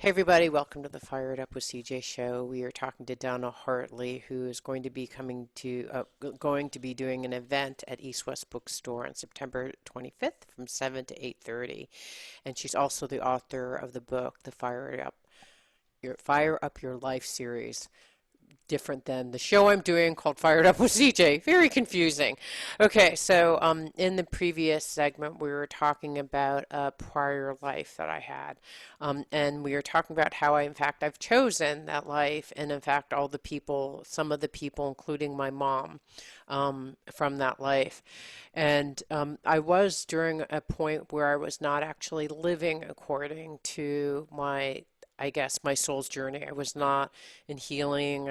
Hey everybody, welcome to the Fired Up with CJ show. We are talking to Donna Hartley, who is going to be going to be doing an event at East West Bookstore on September 25th from 7 to 8:30. And she's also the author of the book, The Fire Up Your Life series, different than the show I'm doing called Fired Up with CJ. Very confusing. Okay, so in the previous segment, we were talking about a prior life that I had. And we were talking about how in fact, I've chosen that life. And in fact, some of the people, including my mom, from that life. And I was during a point where I was not actually living according to I guess, my soul's journey. I was not in healing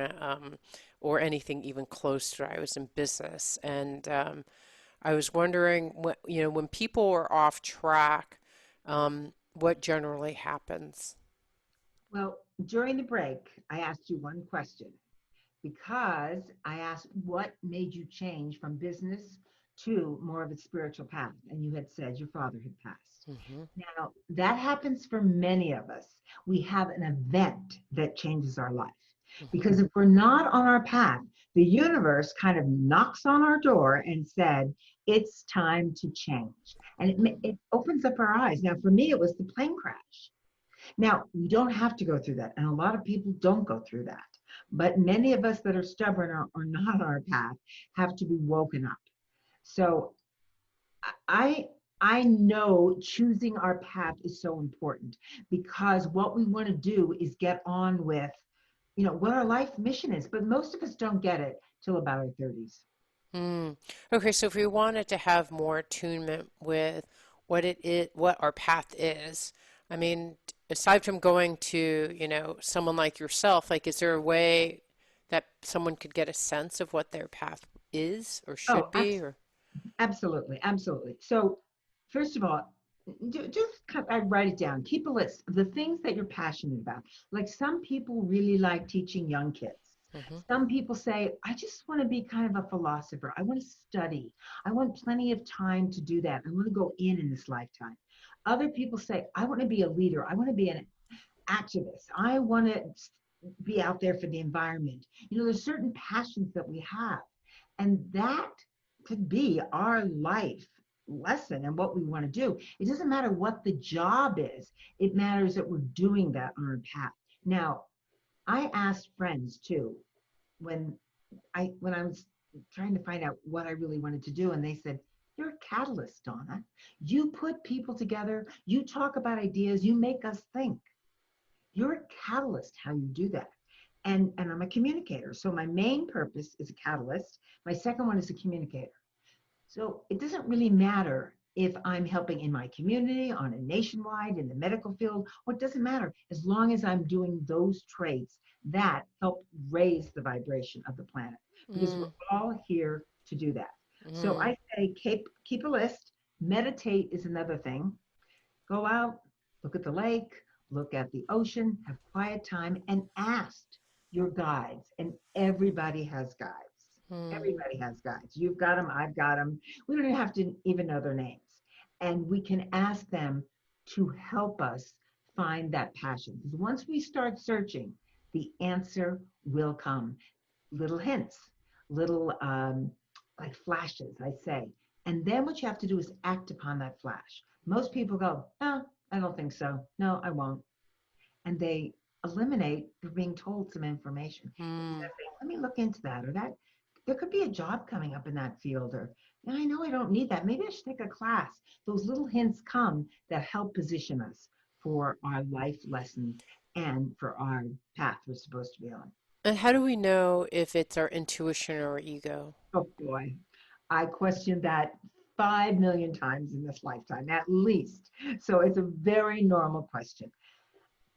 or anything even close to it. I was in business. And I was wondering, when people are off track, what generally happens? Well, during the break, I asked you one question because I asked what made you change from business to more of a spiritual path. And you had said your father had passed. Hmm. Now, that happens for many of us. We have an event that changes our life. Hmm. Because if we're not on our path, the universe kind of knocks on our door and said, it's time to change. And it opens up our eyes. Now, for me, it was the plane crash. Now, you don't have to go through that, and a lot of people don't go through that. But many of us that are stubborn or not on our path have to be woken up. So I I know choosing our path is so important because what we want to do is get on with, what our life mission is. But most of us don't get it till about our 30s. Mm. Okay, so if we wanted to have more attunement with what it is, what our path is, I mean, aside from going to, someone like yourself, like, is there a way that someone could get a sense of what their path is or should Oh, be, or? absolutely, absolutely. So, first of all, I write it down. Keep a list of the things that you're passionate about. Like some people really like teaching young kids. Hmm. Some people say, I just want to be kind of a philosopher. I want to study. I want plenty of time to do that. I want to go in this lifetime. Other people say, I want to be a leader. I want to be an activist. I want to be out there for the environment. There's certain passions that we have, and that could be our life lesson and what we want to do. It doesn't matter what the job is, it matters that we're doing that on our path. Now, I asked friends too when I was trying to find out what I really wanted to do, and they said, "You're a catalyst, Donna. You put people together, you talk about ideas, you make us think. You're a catalyst how you do that." And I'm a communicator. So my main purpose is a catalyst. My second one is a communicator. So it doesn't really matter if I'm helping in my community, on a nationwide, in the medical field, what doesn't matter as long as I'm doing those traits that help raise the vibration of the planet because we're Mm, all here to do that. So mm, I say keep a list. Meditate is another thing. Go out, look at the lake, look at the ocean, have quiet time, and ask your guides. And everybody has guides. mm, Everybody has guides. You've got them, I've got them. We don't have to even know their names. And we can ask them to help us find that passion. Because once we start searching, the answer will come. Little hints, little like flashes, I say. And then what you have to do is act upon that flash. Most people go, "No, I don't think so. No, I won't." And they eliminate for being told some information. Instead mm. of saying, let me look into that, or that there could be a job coming up in that field, or I know I don't need that. Maybe I should take a class. Those little hints come that help position us for our life lessons and for our path we're supposed to be on. And how do we know if it's our intuition or our ego? Oh boy, I questioned that 5 million times in this lifetime, at least. So it's a very normal question.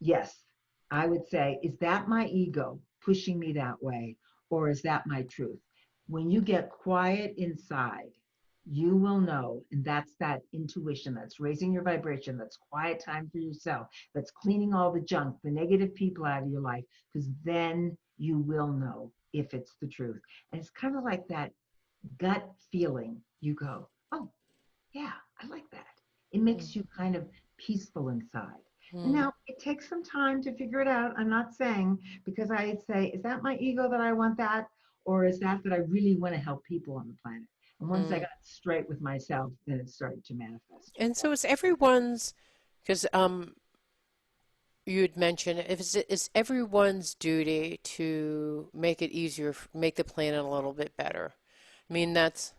Yes, I would say, is that my ego pushing me that way, or is that my truth? When you get quiet inside, you will know. And that's that intuition that's raising your vibration, that's quiet time for yourself, that's cleaning all the junk, the negative people out of your life, because then you will know if it's the truth. And it's kind of like that gut feeling. You go, oh, yeah, I like that. It makes you kind of peaceful inside. And Mm, now it takes some time to figure it out. I'm not saying, because I say, is that my ego that I want that? Or is that I really want to help people on the planet? And once I mm. got straight with myself, then it started to manifest. And so it's everyone's, because you had mentioned, it's everyone's duty to make it easier, make the planet a little bit better. I mean, that's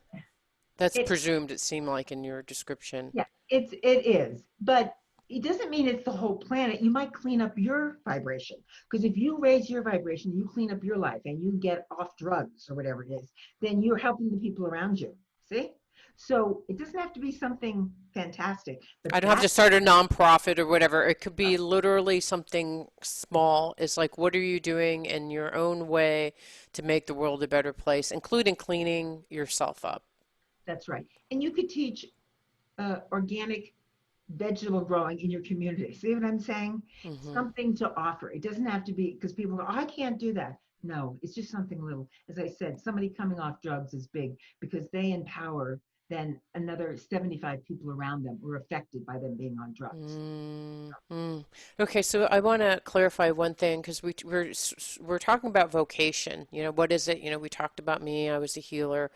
It presumed, it seemed like in your description. Yeah, it is, but it doesn't mean it's the whole planet. You might clean up your vibration, because if you raise your vibration, you clean up your life, and you get off drugs or whatever it is, then you're helping the people around you. See? So it doesn't have to be something fantastic, I but don't have to that's start a nonprofit or whatever. It could be literally something small. It's like, what are you doing in your own way to make the world a better place, including cleaning yourself up? that's right. And you could teach organic vegetable growing in your community. See what I'm saying? Hmm. Something to offer. It doesn't have to be, because people go, oh, I can't do that. No, it's just something little. As I said, somebody coming off drugs is big, because they empower then another 75 people around them were affected by them being on drugs. Mm-hmm. Okay, so I want to clarify one thing because we're talking about vocation. You know, what is it? You know, we talked about me, I was a healer.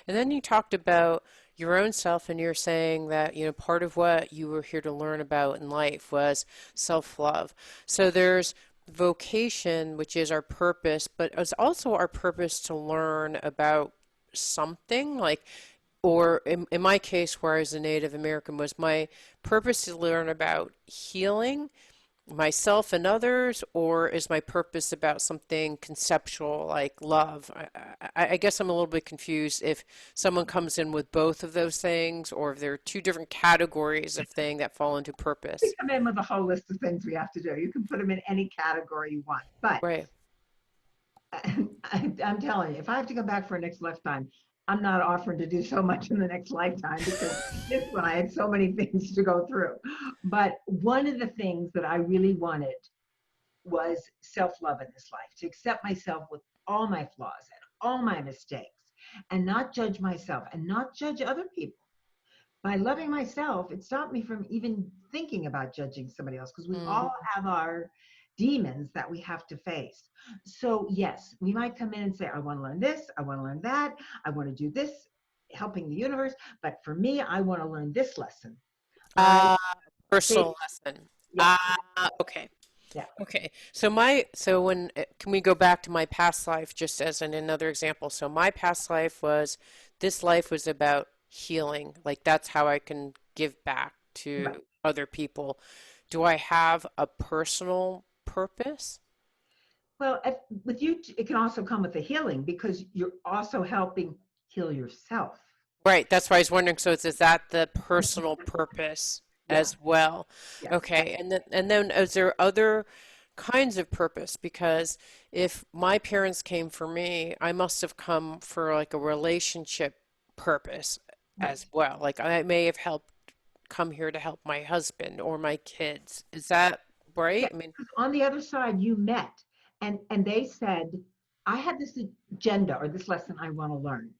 And then you talked about your own self, and you're saying that, you know, part of what you were here to learn about in life was self-love. So there's vocation, which is our purpose, but it's also our purpose to learn about something like, or in my case, where I was a Native American, was my purpose to learn about healing myself and others, or is my purpose about something conceptual like love? I guess I'm a little bit confused if someone comes in with both of those things, or if there are two different categories of thing that fall into We purpose. come in with a whole list of things we have to do. You can put them in any category you want. But Right. I'm telling you, if I have to go back for a next lifetime, I'm not offering to do so much in the next lifetime, because this one I had so many things to go through. But one of the things that I really wanted was self love in this life, to accept myself with all my flaws and all my mistakes, and not judge myself and not judge other people. By loving myself, it stopped me from even thinking about judging somebody else, because we Mm, all have our demons that we have to face. So, yes, we might come in and say, I want to learn this, I want to learn that, I want to do this, helping the universe. But for me, I want to learn this lesson. I uh, say, personal lesson. yeah, Okay. yeah, Okay. So when can we go back to my past life just as another example? So my past life was, this life was about healing. Like that's how I can give back right. to other people. Do I have a personal purpose? Well, with you, it can also come with the healing, because you're also helping heal yourself. Right, that's why I was wondering, so is that the personal purpose Yeah, as well? yes. Okay, and then is there other kinds of purpose? Because if my parents came for me, I must have come for like a relationship purpose as Right. well. Like I may have helped come here to help my husband or my kids. Is that right? Yeah, I mean, because on the other side, you met, and they said, I had this agenda or this lesson I want to learn.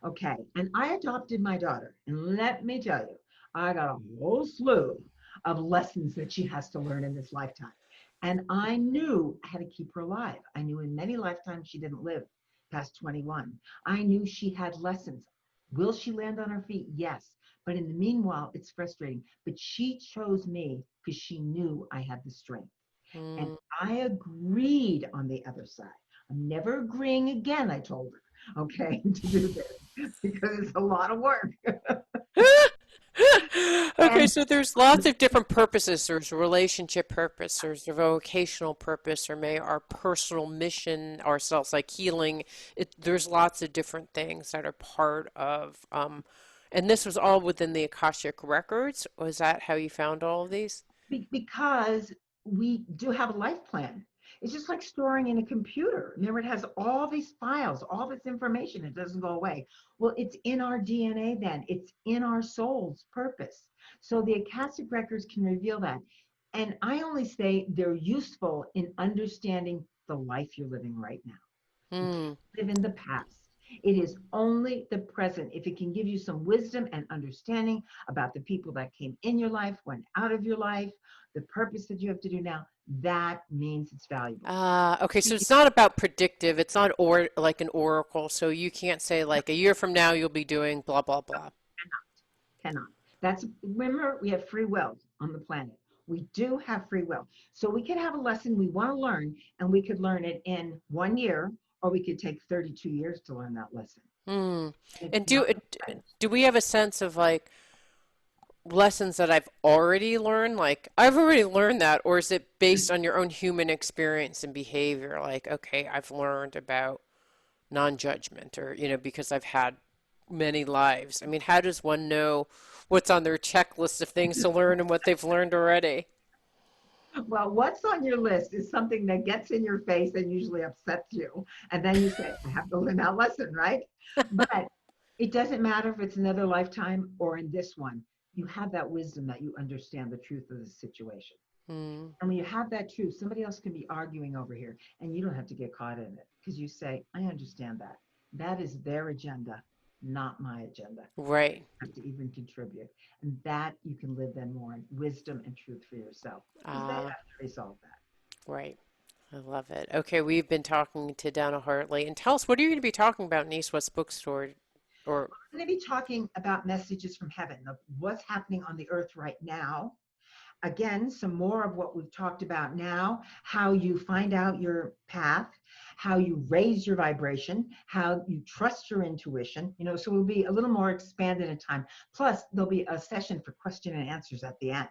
Okay. And I adopted my daughter. And let me tell you, I got a whole slew of lessons that she has to learn in this lifetime. And I knew I had to keep her alive. I knew in many lifetimes she didn't live past 21. I knew she had lessons. Will she land on her feet? Yes. But in the meanwhile, it's frustrating. But she chose me because she knew I had the strength. And mm. I agreed on the other side. I'm never agreeing again, I told her, okay, to do this, because it's a lot of work. Okay, And so there's lots of different purposes. There's a relationship purpose, there's a vocational purpose, or may our personal mission ourselves, like healing. There's lots of different things that are part of, and this was all within the Akashic records. Was that how you found all of these? because we do have a life plan. It's just like storing in a computer. Remember, it has all these files, all this information. It doesn't go away. Well, it's in our DNA then. It's in our soul's purpose. So the Akashic records can reveal that. And I only say they're useful in understanding the life you're living right now. You Hmm. can't live in the past. It is only the present. If it can give you some wisdom and understanding about the people that came in your life, went out of your life, the purpose that you have to do now, that means it's valuable. Okay, so it's not about predictive. It's not or like an oracle. So you can't say like a year from now you'll be doing blah blah blah. Cannot. That's, remember, we have free will on the planet. We do have free will. So we could have a lesson we want to learn, and we could learn it in 1 year, or we could take 32 years to learn that lesson. Hmm. It's And not the same. do we have a sense of like lessons that I've already learned? Like I've already learned that, or is it based on your own human experience and behavior? Like, okay, I've learned about non-judgment, or because I've had many lives. I mean, how does one know what's on their checklist of things to learn and what they've learned already? Well, what's on your list is something that gets in your face and usually upsets you. And then you say, I have to learn that lesson, right? But it doesn't matter if it's another lifetime or in this one. You have that wisdom that you understand the truth of the situation. Hmm. And when you have that truth, somebody else can be arguing over here and you don't have to get caught in it because you say, I understand that. That is their agenda, not my agenda. Right. Have to even contribute. And that you can live then more in wisdom and truth for yourself because they have Uh, to resolve that. right. I love it. Okay, we've been talking to Donna Hartley, and tell us, what are you going to be talking about in East West Bookstore? Or I'm going to be talking about messages from heaven, of what's happening on the earth right now. Again, some more of what we've talked about now, how you find out your path, how you raise your vibration, how you trust your intuition, so we'll be a little more expanded in time. Plus, there'll be a session for question and answers at the end.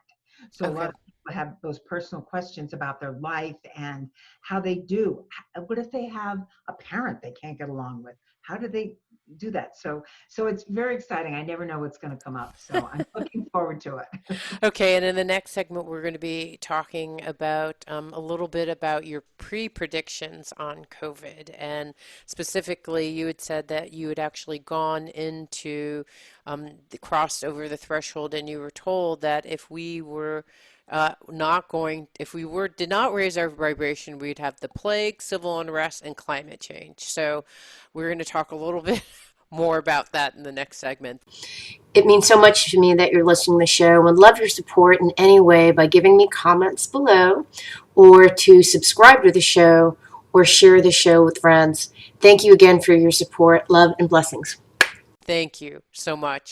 So a lot okay. of people have those personal questions about their life and how they do. What if they have a parent they can't get along with? How do they do that? So it's very exciting. I never know what's going to come up. So I'm looking forward to it. Okay, and in the next segment, we're going to be talking about a little bit about your pre-predictions on COVID. And specifically, you had said that you had actually gone into crossed over the threshold, and you were told that if we were not going, if we were did not raise our vibration, we'd have the plague, civil unrest, and climate change. So we're going to talk a little bit more about that in the next segment. It means so much to me that you're listening to the show and love your support in any way by giving me comments below or to subscribe to the show or share the show with friends. Thank you again for your support. Love and blessings. Thank you so much.